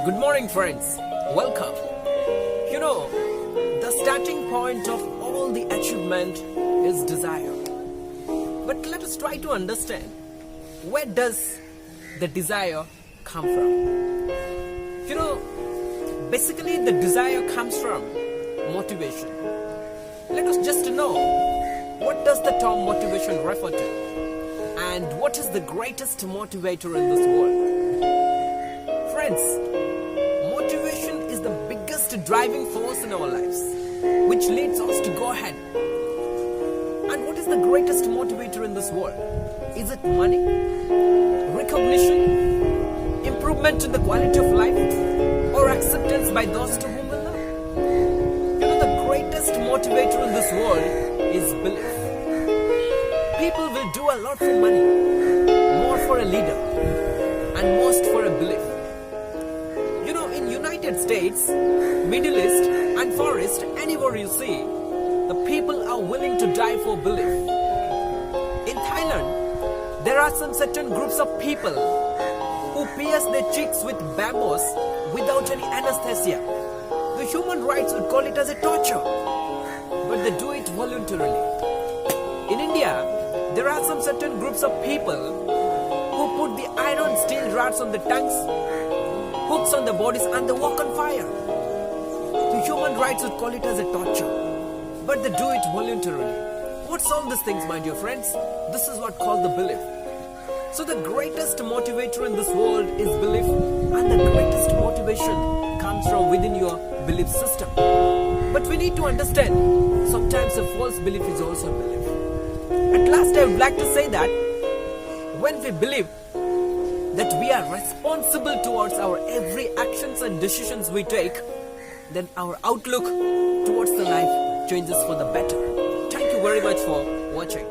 Good morning, friends. Welcome. The starting point of all the achievement is desire. But let us try to understand, where does the desire come from? Basically the desire comes from motivation. Let us just know, what does the term motivation refer to? And what is the greatest motivator in this world? Friends, motivation is the biggest driving force in our lives, which leads us to go ahead. And what is the greatest motivator in this world? Is it money, recognition, improvement in the quality of life, or acceptance by those to whom we love? The greatest motivator in this world is belief. People will do a lot for money, more for a leader, and most for a belief. In United States, Middle East, and Far East, anywhere you see, the people are willing to die for belief. In Thailand, there are some certain groups of people who pierce their cheeks with bamboos without any anesthesia. The human rights would call it as a torture, but they do it voluntarily. In India, there are some certain groups of people who put the iron steel rods on the tongues, hooks on the bodies, and they walk on fire. The human rights would call it as a torture, but they do it voluntarily. What's all these things, my dear friends? This is what called the belief. So the greatest motivator in this world is belief, and the greatest motivation comes from within your belief system. But we need to understand, sometimes a false belief is also a belief. At last, I would like to say that when we believe that we are responsible towards our every actions and decisions we take, then our outlook towards the life changes for the better. Thank you very much for watching.